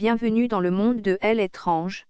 bienvenue dans le monde de Elle étrange.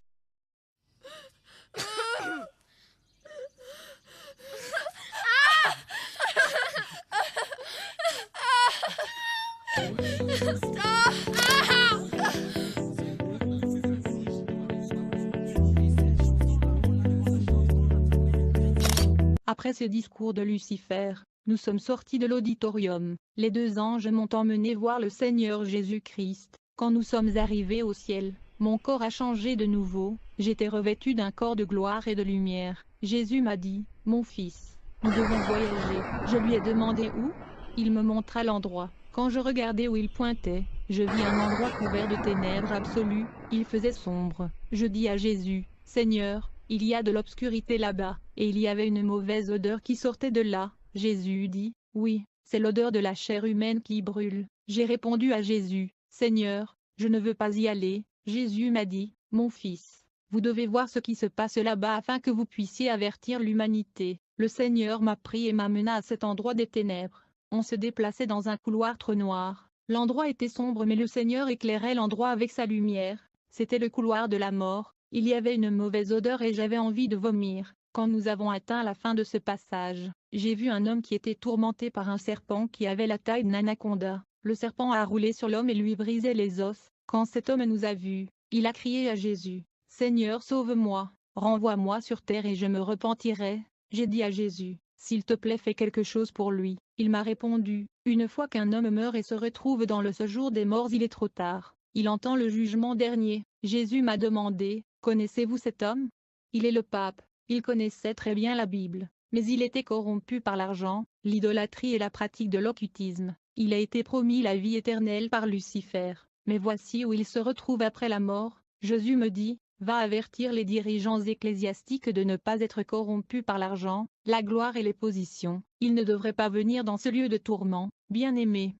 Après ce discours de Lucifer, nous sommes sortis de l'auditorium. Les deux anges m'ont emmené voir le Seigneur Jésus-Christ. Quand nous sommes arrivés au ciel, mon corps a changé de nouveau, j'étais revêtu d'un corps de gloire et de lumière. Jésus m'a dit, « Mon fils, nous devons voyager. » Je lui ai demandé où. Il me montra l'endroit. Quand je regardais où il pointait, je vis un endroit couvert de ténèbres absolues, il faisait sombre. Je dis à Jésus, « Seigneur, il y a de l'obscurité là-bas, et il y avait une mauvaise odeur qui sortait de là. » Jésus dit, « Oui, c'est l'odeur de la chair humaine qui brûle. » J'ai répondu à Jésus, « Seigneur, je ne veux pas y aller. » Jésus m'a dit, « Mon fils, vous devez voir ce qui se passe là-bas afin que vous puissiez avertir l'humanité. » Le Seigneur m'a pris et m'amena à cet endroit des ténèbres. On se déplaçait dans un couloir trop noir. L'endroit était sombre mais le Seigneur éclairait l'endroit avec sa lumière. C'était le couloir de la mort. Il y avait une mauvaise odeur et j'avais envie de vomir. Quand nous avons atteint la fin de ce passage, j'ai vu un homme qui était tourmenté par un serpent qui avait la taille d'un anaconda. Le serpent a roulé sur l'homme et lui brisait les os. Quand cet homme nous a vus, il a crié à Jésus, « Seigneur, sauve-moi, renvoie-moi sur terre et je me repentirai. » J'ai dit à Jésus, « S'il te plaît, fais quelque chose pour lui. » Il m'a répondu, « Une fois qu'un homme meurt et se retrouve dans le séjour des morts, il est trop tard. Il entend le jugement dernier. » Jésus m'a demandé, « Connaissez-vous cet homme? Il est le pape. » Il connaissait très bien la Bible, mais il était corrompu par l'argent, l'idolâtrie et la pratique de l'occultisme. Il a été promis la vie éternelle par Lucifer, mais voici où il se retrouve après la mort. Jésus me dit, « Va avertir les dirigeants ecclésiastiques de ne pas être corrompus par l'argent, la gloire et les positions. Ils ne devraient pas venir dans ce lieu de tourment, bien-aimés. »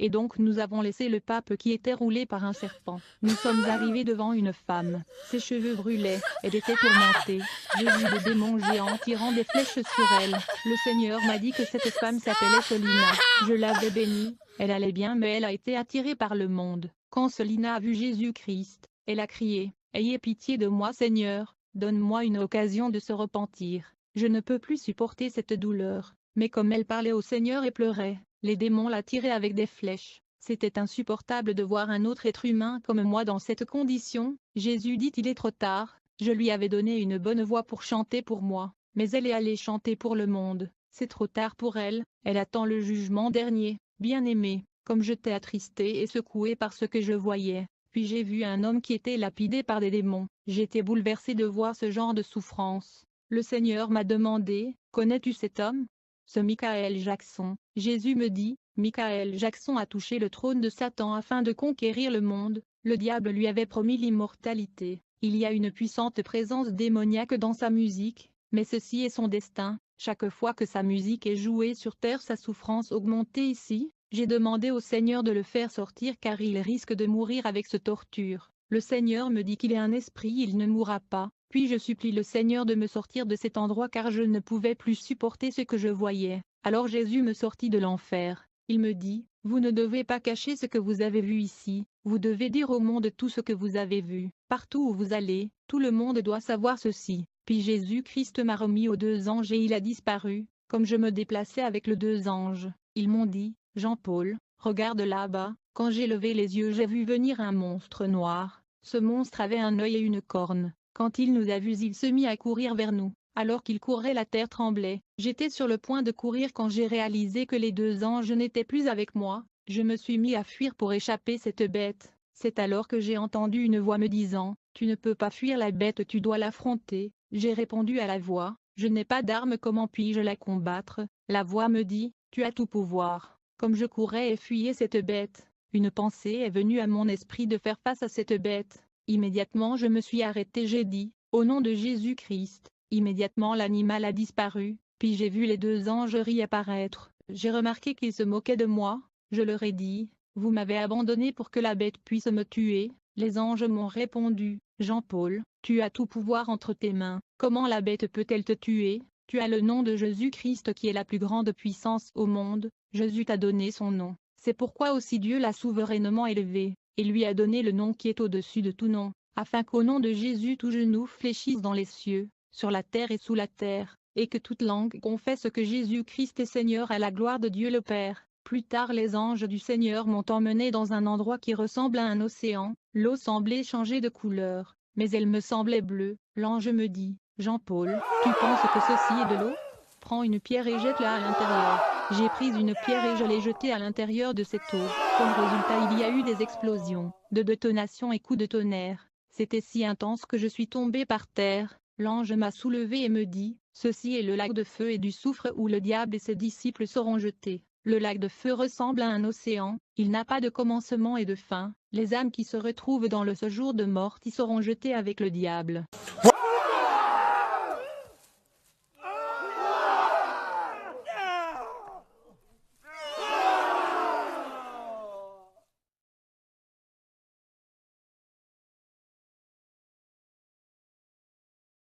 Et donc nous avons laissé le pape qui était roulé par un serpent. Nous sommes arrivés devant une femme. Ses cheveux brûlaient, elle était tourmentée. J'ai vu des démons géants tirant des flèches sur elle. Le Seigneur m'a dit que cette femme s'appelait Solina. Je l'avais bénie, elle allait bien mais elle a été attirée par le monde. Quand Solina a vu Jésus-Christ, elle a crié, « Ayez pitié de moi Seigneur, donne-moi une occasion de se repentir. Je ne peux plus supporter cette douleur. » Mais comme elle parlait au Seigneur et pleurait, les démons la tiraient avec des flèches. C'était insupportable de voir un autre être humain comme moi dans cette condition. Jésus dit, « Il est trop tard. » Je lui avais donné une bonne voix pour chanter pour moi, mais elle est allée chanter pour le monde. C'est trop tard pour elle, elle attend le jugement dernier. Bien-aimé, comme j'étais attristé et secoué par ce que je voyais, puis j'ai vu un homme qui était lapidé par des démons. J'étais bouleversé de voir ce genre de souffrance. Le Seigneur m'a demandé, « Connais-tu cet homme? » Ce Michael Jackson. Jésus me dit, « Michael Jackson a touché le trône de Satan afin de conquérir le monde. Le diable lui avait promis l'immortalité. Il y a une puissante présence démoniaque dans sa musique, mais ceci est son destin. Chaque fois que sa musique est jouée sur terre, sa souffrance augmentait ici. J'ai demandé au Seigneur de le faire sortir car il risque de mourir avec ce torture. Le Seigneur me dit qu'il est un esprit, il ne mourra pas. Puis je supplie le Seigneur de me sortir de cet endroit car je ne pouvais plus supporter ce que je voyais. Alors Jésus me sortit de l'enfer. Il me dit, « Vous ne devez pas cacher ce que vous avez vu ici, vous devez dire au monde tout ce que vous avez vu. Partout où vous allez, tout le monde doit savoir ceci. » Puis Jésus-Christ m'a remis aux deux anges et il a disparu. Comme je me déplaçais avec les deux anges, ils m'ont dit, « Jean-Paul, regarde là-bas. » Quand j'ai levé les yeux, j'ai vu venir un monstre noir. Ce monstre avait un œil et une corne. Quand il nous a vus, il se mit à courir vers nous. Alors qu'il courait, la terre tremblait. J'étais sur le point de courir quand j'ai réalisé que les deux anges n'étaient plus avec moi. Je me suis mis à fuir pour échapper cette bête. C'est alors que j'ai entendu une voix me disant, « Tu ne peux pas fuir la bête, tu dois l'affronter. » J'ai répondu à la voix, « Je n'ai pas d'arme, comment puis-je la combattre ?» La voix me dit, « Tu as tout pouvoir. » Comme je courais et fuyais cette bête, une pensée est venue à mon esprit de faire face à cette bête. Immédiatement je me suis arrêté, j'ai dit, « Au nom de Jésus-Christ !» Immédiatement l'animal a disparu, puis j'ai vu les deux anges réapparaître. J'ai remarqué qu'ils se moquaient de moi. Je leur ai dit, « Vous m'avez abandonné pour que la bête puisse me tuer. » Les anges m'ont répondu, « Jean-Paul, tu as tout pouvoir entre tes mains. Comment la bête peut-elle te tuer? Tu as le nom de Jésus-Christ qui est la plus grande puissance au monde. Jésus t'a donné son nom. C'est pourquoi aussi Dieu l'a souverainement élevé. et lui a donné le nom qui est au-dessus de tout nom, afin qu'au nom de Jésus tout genou fléchisse dans les cieux, sur la terre et sous la terre, et que toute langue confesse que Jésus-Christ est Seigneur à la gloire de Dieu le Père. Plus tard les anges du Seigneur m'ont emmené dans un endroit qui ressemble à un océan, l'eau semblait changer de couleur, mais elle me semblait bleue. L'ange me dit, Jean-Paul, tu penses que ceci est de l'eau? Prends une pierre et jette-la à l'intérieur. J'ai pris une pierre et je l'ai jetée à l'intérieur de cette eau. Comme résultat il y a eu des explosions, de détonations et coups de tonnerre. C'était si intense que je suis tombé par terre. L'ange m'a soulevé et me dit, ceci est le lac de feu et du soufre où le diable et ses disciples seront jetés. Le lac de feu ressemble à un océan, il n'a pas de commencement et de fin. Les âmes qui se retrouvent dans le séjour de mort y seront jetées avec le diable.